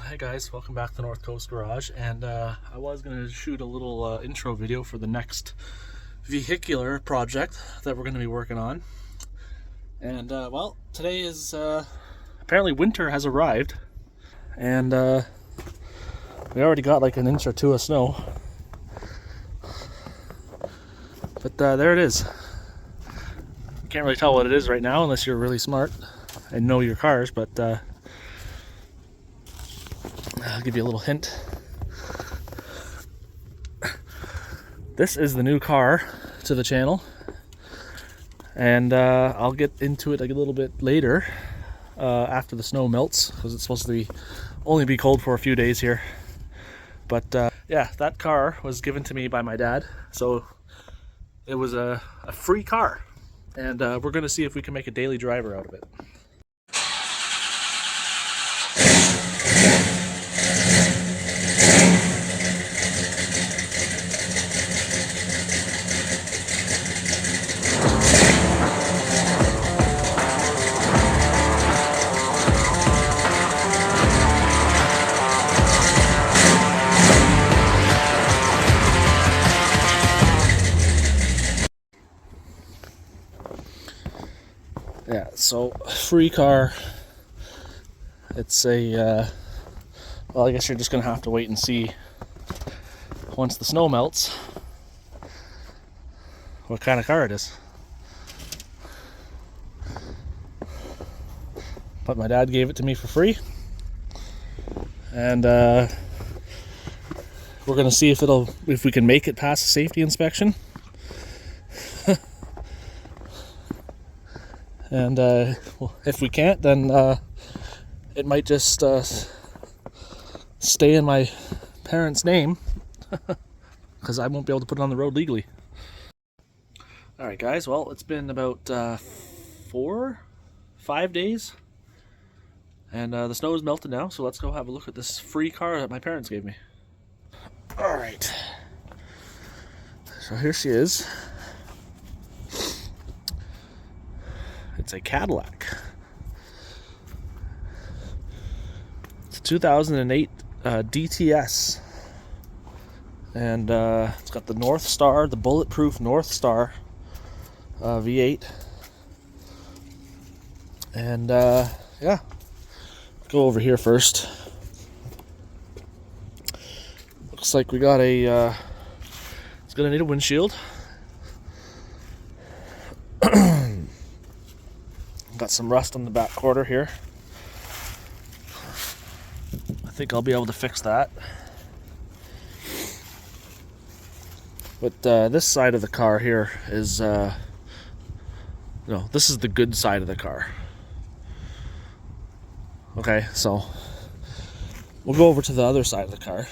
Hi guys, welcome back to North Coast Garage, and I was going to shoot a little intro video for the next vehicular project that we're going to be working on. And well, today is apparently winter has arrived, and we already got like an inch or two of snow, but there it is. You can't really tell what it is right now unless you're really smart and know your cars, but I'll give you a little hint. This is the new car to the channel, and I'll get into it a little bit later after the snow melts, because it's supposed to only be cold for a few days here. But yeah, that car was given to me by my dad, so it was a free car, and we're going to see if we can make a daily driver out of it. Yeah, so free car. It's a well, I guess you're just gonna have to wait and see once the snow melts what kind of car it is. But my dad gave it to me for free, and we're gonna see if we can make it past the safety inspection. And well, if we can't, then it might just stay in my parents' name, because I won't be able to put it on the road legally. Alright guys, well, it's been about 4-5 days, and the snow is melted now, so let's go have a look at this free car that my parents gave me. Alright, so here she is. It's a Cadillac. It's a 2008 DTS, and it's got the Northstar, the bulletproof Northstar V8. And yeah, go over here first. Looks like we got a. It's gonna need a windshield. Got some rust on the back quarter here. I think I'll be able to fix that. But this side of the car here is, no, this is the good side of the car. Okay, so we'll go over to the other side of the car.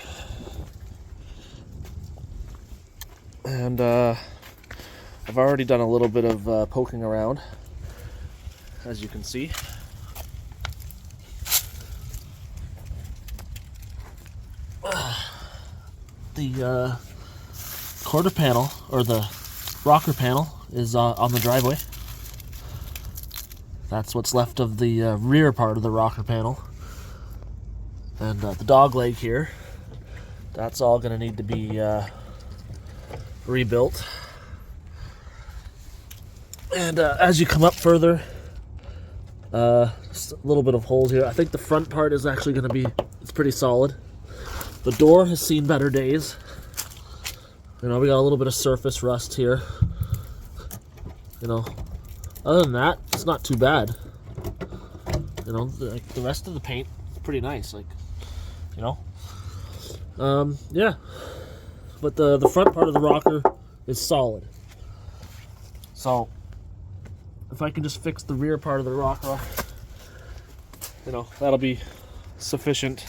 And I've already done a little bit of poking around, as you can see. The quarter panel, or the rocker panel, is on the driveway. That's what's left of the rear part of the rocker panel. And the dog leg here, that's all going to need to be rebuilt. And as you come up further, just a little bit of holes here. I think the front part is actually going to be, it's pretty solid. The door has seen better days. You know, we got a little bit of surface rust here. You know, other than that, it's not too bad. You know, like the rest of the paint is pretty nice. Like, you know, yeah. But the front part of the rocker is solid. So if I can just fix the rear part of the rocker, you know, that'll be sufficient.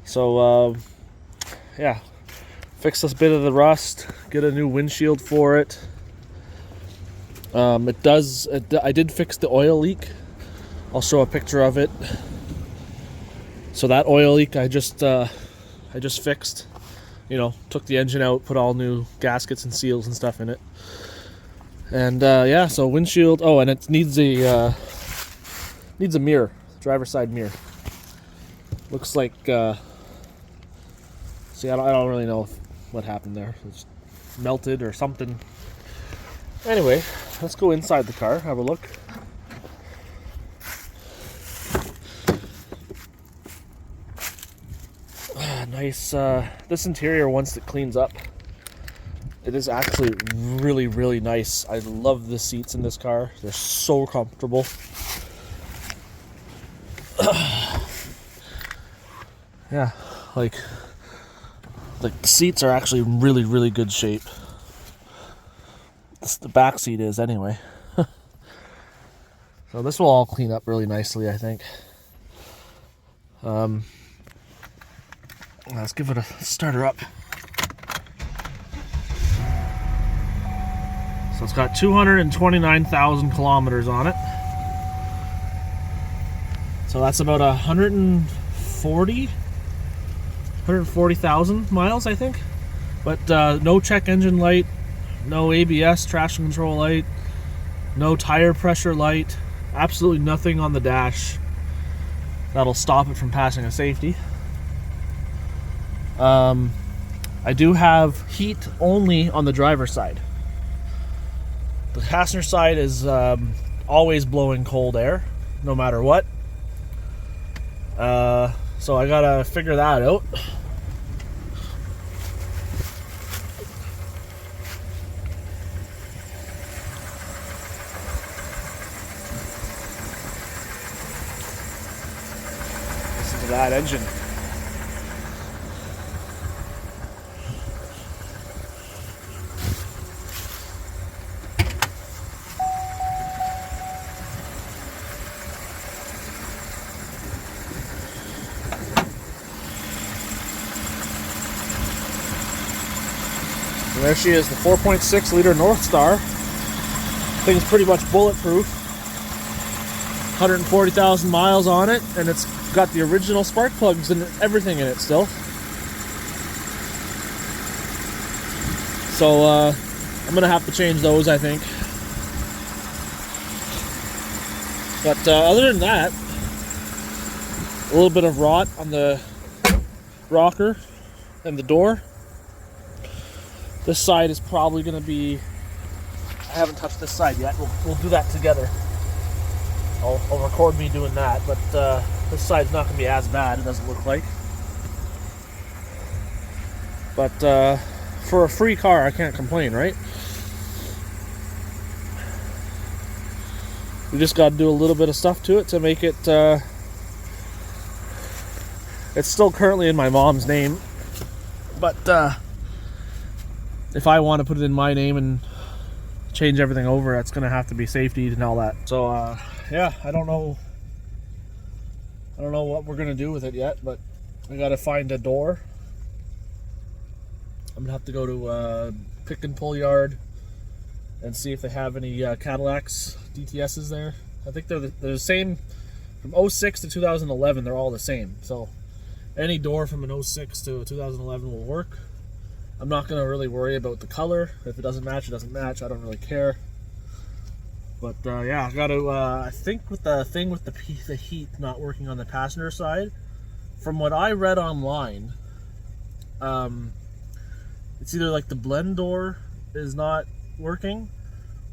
So yeah, fix this bit of the rust, get a new windshield for it. I did fix the oil leak. I'll show a picture of it. So that oil leak I just fixed. You know, took the engine out, put all new gaskets and seals and stuff in it. And yeah, so windshield. Oh, and it needs a mirror, driver's side mirror. Looks like, see, I don't really know what happened there. It's melted or something. Anyway, let's go inside the car, have a look. Nice, this interior, once it cleans up, it is actually really, really nice. I love the seats in this car. They're so comfortable. Yeah, like the seats are actually in really, really good shape. The back seat is anyway. So this will all clean up really nicely, I think. Let's give it a starter up. So it's got 229,000 kilometers on it. So that's about 140,000 miles, I think. But no check engine light, no ABS traction control light, no tire pressure light, absolutely nothing on the dash that'll stop it from passing a safety. I do have heat only on the driver's side. The passenger side is always blowing cold air, no matter what. So I gotta figure that out. Listen to that engine. And there she is, the 4.6 liter Northstar. Thing's pretty much bulletproof. 140,000 miles on it, and it's got the original spark plugs and everything in it still. So I'm gonna have to change those, I think. But other than that, a little bit of rot on the rocker and the door. This side is probably going to be, I haven't touched this side yet, we'll do that together. I'll record me doing that, but this side's not going to be as bad, it doesn't look like. But for a free car, I can't complain, right? We just got to do a little bit of stuff to it to make it, it's still currently in my mom's name, but if I want to put it in my name and change everything over, that's going to have to be safety and all that. So yeah, I don't know what we're going to do with it yet, but I got to find a door. I'm going to have to go to pick and pull yard and see if they have any Cadillacs, DTSs there. I think they're the same from 06 to 2011. They're all the same. So any door from an 06 to 2011 will work. I'm not going to really worry about the color. If it doesn't match, it doesn't match. I don't really care. But yeah, I got to, I think with the thing with the heat not working on the passenger side, from what I read online, it's either like the blend door is not working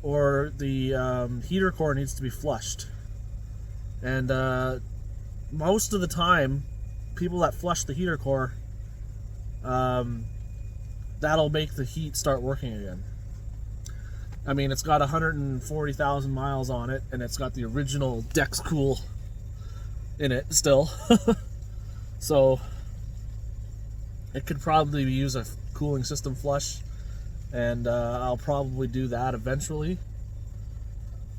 or the heater core needs to be flushed. And most of the time, people that flush the heater core, that'll make the heat start working again. I mean, it's got 140,000 miles on it, and it's got the original Dex Cool in it still. So it could probably use a cooling system flush, and I'll probably do that eventually.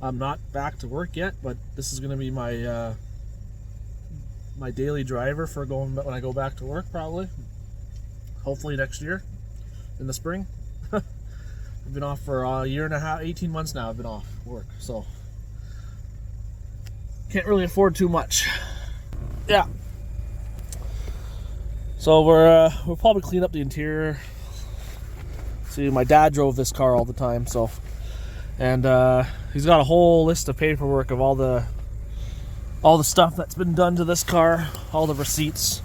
I'm not back to work yet, but this is going to be my my daily driver for going when I go back to work, probably. Hopefully next year. In the spring. I've been off for a year and a half, 18 months now I've been off work, so can't really afford too much. Yeah. So we'll probably clean up the interior. See, my dad drove this car all the time, so, and he's got a whole list of paperwork of all the all the stuff that's been done to this car, all the receipts.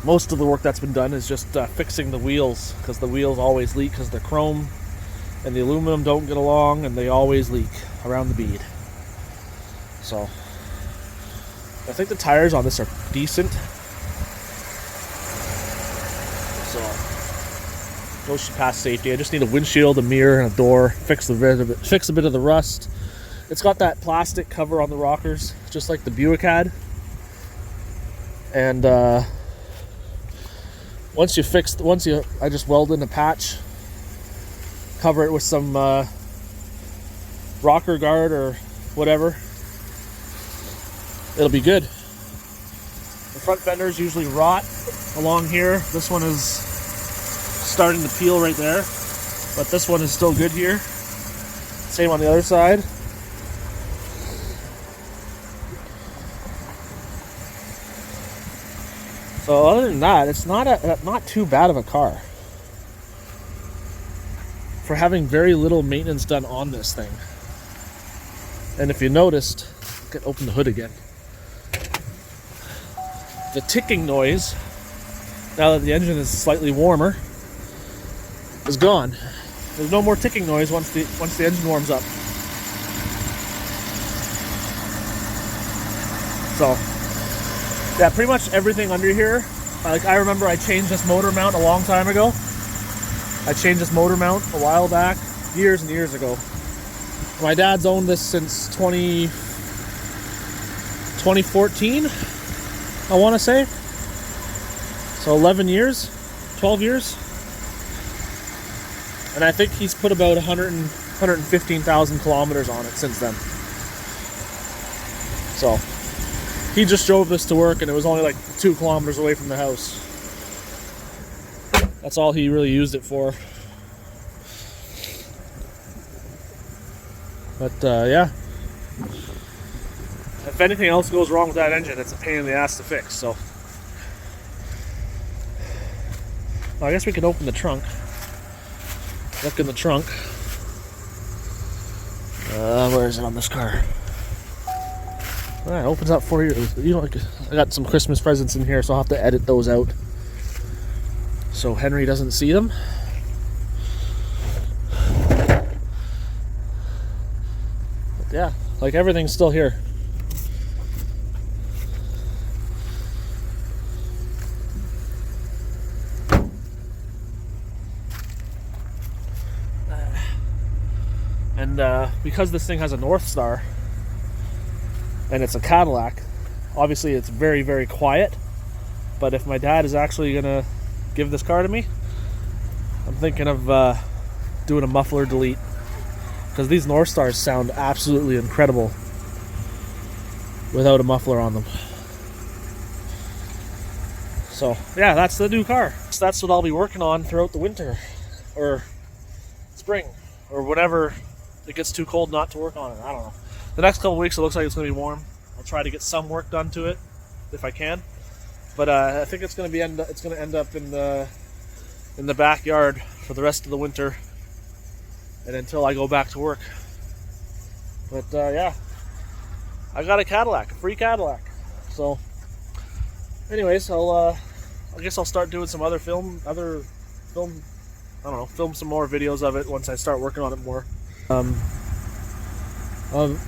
Most of the work that's been done is just fixing the wheels, because the wheels always leak because they're chrome and the aluminum don't get along, and they always leak around the bead. So I think the tires on this are decent. So those should pass safety. I just need a windshield, a mirror, and a door. Fix a bit of the rust. It's got that plastic cover on the rockers, just like the Buick had. And I just weld in a patch, cover it with some rocker guard or whatever. It'll be good. The front fenders usually rot along here. This one is starting to peel right there, but this one is still good here. Same on the other side. So other than that, it's not too bad of a car for having very little maintenance done on this thing. And if you noticed, I can open the hood again. The ticking noise, now that the engine is slightly warmer, is gone. There's no more ticking noise once the engine warms up. So yeah, pretty much everything under here. Like, I remember I changed this motor mount a long time ago. I changed this motor mount a while back, years and years ago. My dad's owned this since 2014, I want to say. So 11 years, 12 years. And I think he's put about 115,000 kilometers on it since then. So he just drove this to work, and it was only like 2 kilometers away from the house. That's all he really used it for. But yeah, if anything else goes wrong with that engine, it's a pain in the ass to fix. So well, I guess we can open the trunk. Look in the trunk. Where is it on this car? It opens up for you. You know, I got some Christmas presents in here, so I'll have to edit those out so Henry doesn't see them. But yeah, like, everything's still here. And because this thing has a Northstar, and it's a Cadillac, obviously it's very, very quiet. But if my dad is actually gonna give this car to me, I'm thinking of doing a muffler delete, because these Northstars sound absolutely incredible without a muffler on them. So yeah, that's the new car. So that's what I'll be working on throughout the winter or spring, or whenever it gets too cold not to work on it. I don't know. The next couple weeks it looks like it's going to be warm. I'll try to get some work done to it if I can. But I think it's going to end up in the backyard for the rest of the winter, and until I go back to work. But yeah, I got a Cadillac, a free Cadillac. So anyways, I guess I'll start doing some film. I don't know, film some more videos of it once I start working on it more.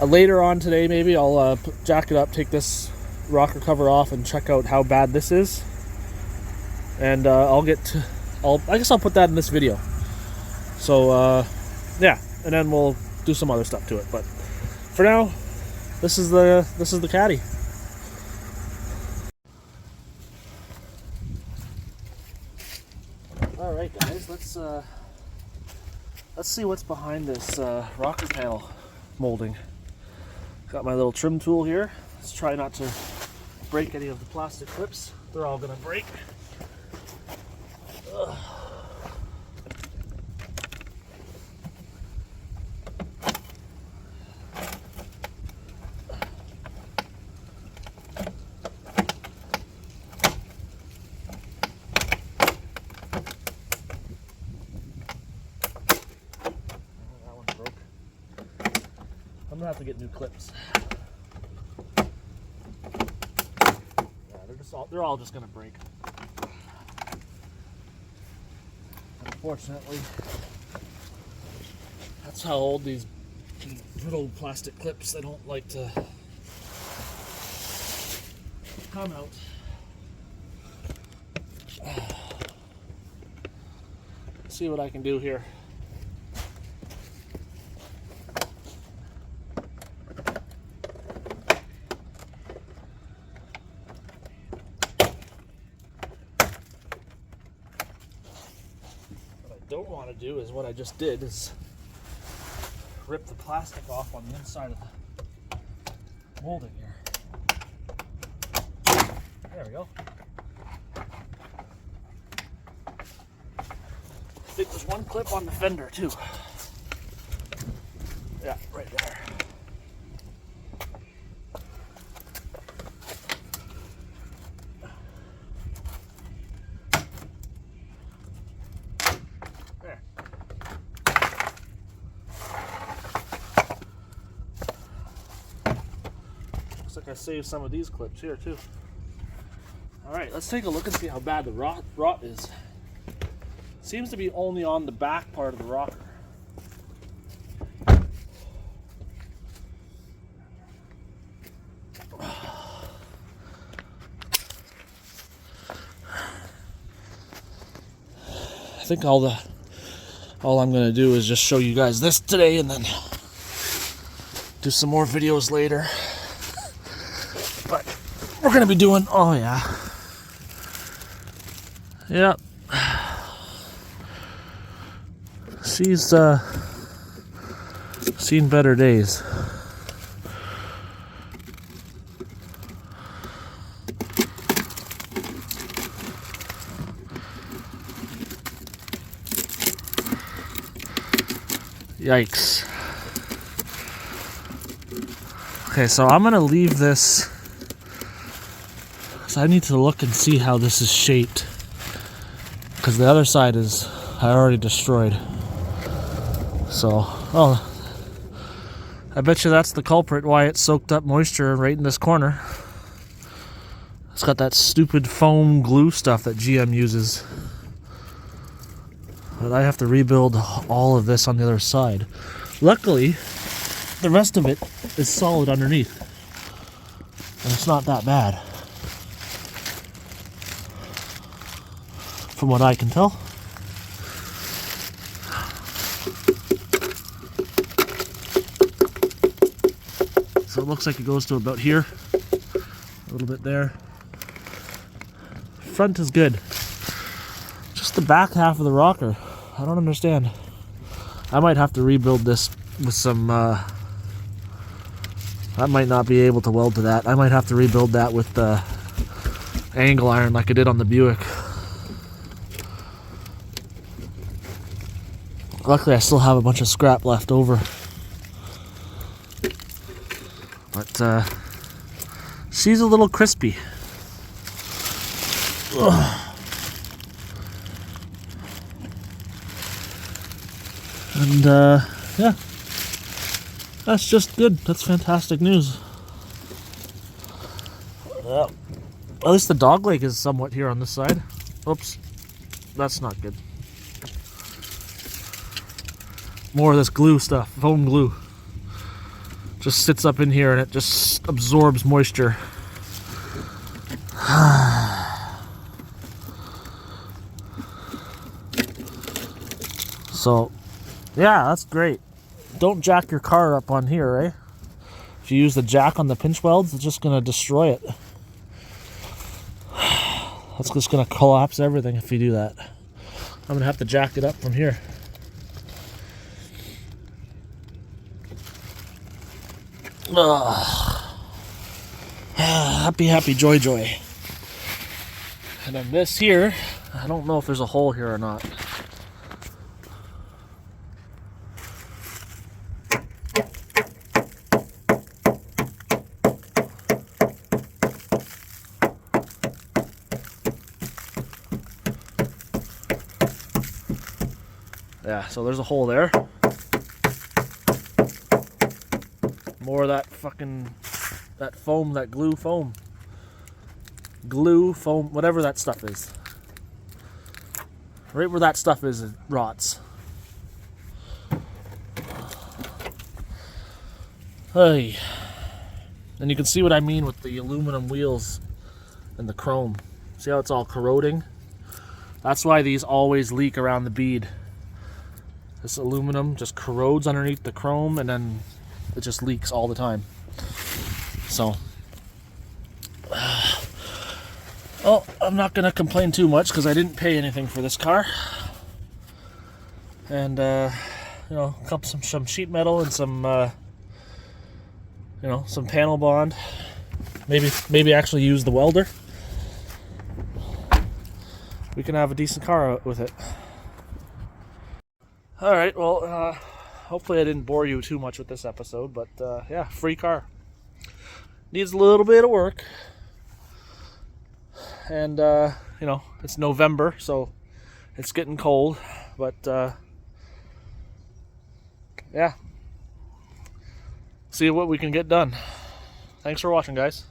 Later on today, maybe I'll jack it up, take this rocker cover off, and check out how bad this is. And I guess I'll put that in this video. So yeah, and then we'll do some other stuff to it. But for now, this is the Caddy. All right, guys, let's see what's behind this rocker panel molding. Got my little trim tool here. Let's try not to break any of the plastic clips. They're all gonna break. Ugh. I'm gonna have to get new clips. they're all just gonna break. Unfortunately, that's how old these little plastic clips, they don't like to come out. Let's see what I can do here. Don't want to do is what I just did, is rip the plastic off on the inside of the molding here. There we go. I think there's one clip on the fender too. Yeah, right there. Looks like I saved some of these clips here too. Alright, let's take a look and see how bad the rot is. Seems to be only on the back part of the rocker. I think all I'm gonna do is just show you guys this today and then do some more videos later. But we're gonna be doing, oh yeah. Yep. She's seen better days. Yikes. Okay, so I'm gonna leave this because I need to look and see how this is shaped, because the other side is I already destroyed. So, oh, I bet you that's the culprit why it soaked up moisture right in this corner. It's got that stupid foam glue stuff that GM uses. But I have to rebuild all of this on the other side. Luckily, the rest of it is solid underneath. And it's not that bad, from what I can tell. So it looks like it goes to about here, a little bit there. Front is good. Just the back half of the rocker, I don't understand. I might have to rebuild this with some, I might not be able to weld to that. I might have to rebuild that with the angle iron like I did on the Buick. Luckily I still have a bunch of scrap left over. But she's a little crispy. Ugh. And yeah, that's just good. That's fantastic news. At least the dog leg is somewhat here on this side. Oops, that's not good. More of this glue stuff, foam glue. Just sits up in here and it just absorbs moisture. So, yeah, that's great. Don't jack your car up on here, eh? If you use the jack on the pinch welds, it's just gonna destroy it. That's just gonna collapse everything if you do that. I'm gonna have to jack it up from here. Happy, happy, joy, joy. And then this here, I don't know if there's a hole here or not. Yeah, so there's a hole there. More of that fucking, that foam, that glue foam. glue, foam, whatever that stuff is. Right where that stuff is, it rots. Hey. And you can see what I mean with the aluminum wheels and the chrome. See how it's all corroding? That's why these always leak around the bead. This aluminum just corrodes underneath the chrome and then it just leaks all the time. So, well, I'm not gonna complain too much because I didn't pay anything for this car. And, you know, some sheet metal and some, you know, some panel bond. Maybe actually use the welder. We can have a decent car with it. All right, well, hopefully I didn't bore you too much with this episode, but yeah, free car. Needs a little bit of work. And, you know, it's November, so it's getting cold, but yeah. See what we can get done. Thanks for watching, guys.